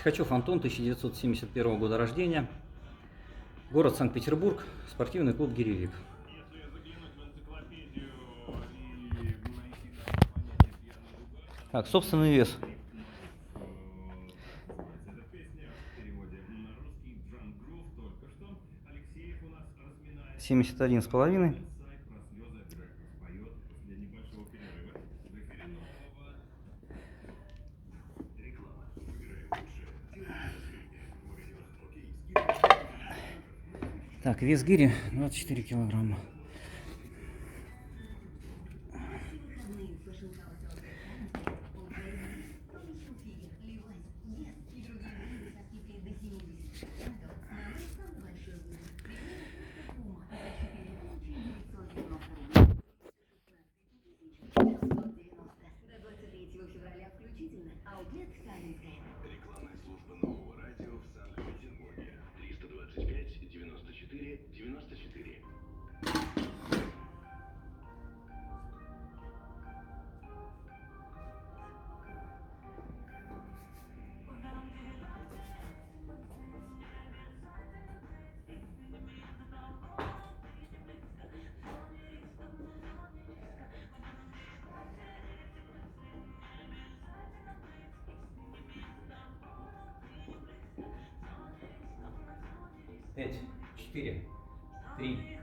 Чихачев Антон, 1971 года рождения. Город Санкт-Петербург. Спортивный клуб «Гиревик». Если заглянуть в энциклопедию и найти там понятие пьяный угар, Так, собственный вес. как называется эта песня в переводе на русский Drunk Groove только что. Алексеев у нас разминает 71,5. сайт про слезы обязательно споет после небольшого перерыва в эфире нового. Реклама. Выбираем лучшее. Делаем быстрее. Магазин «Окей». Так, вес гири 24 килограмма. Рекламная служба нового радио в Санкт-Петербурге. 325 94 94. Пять, четыре, три.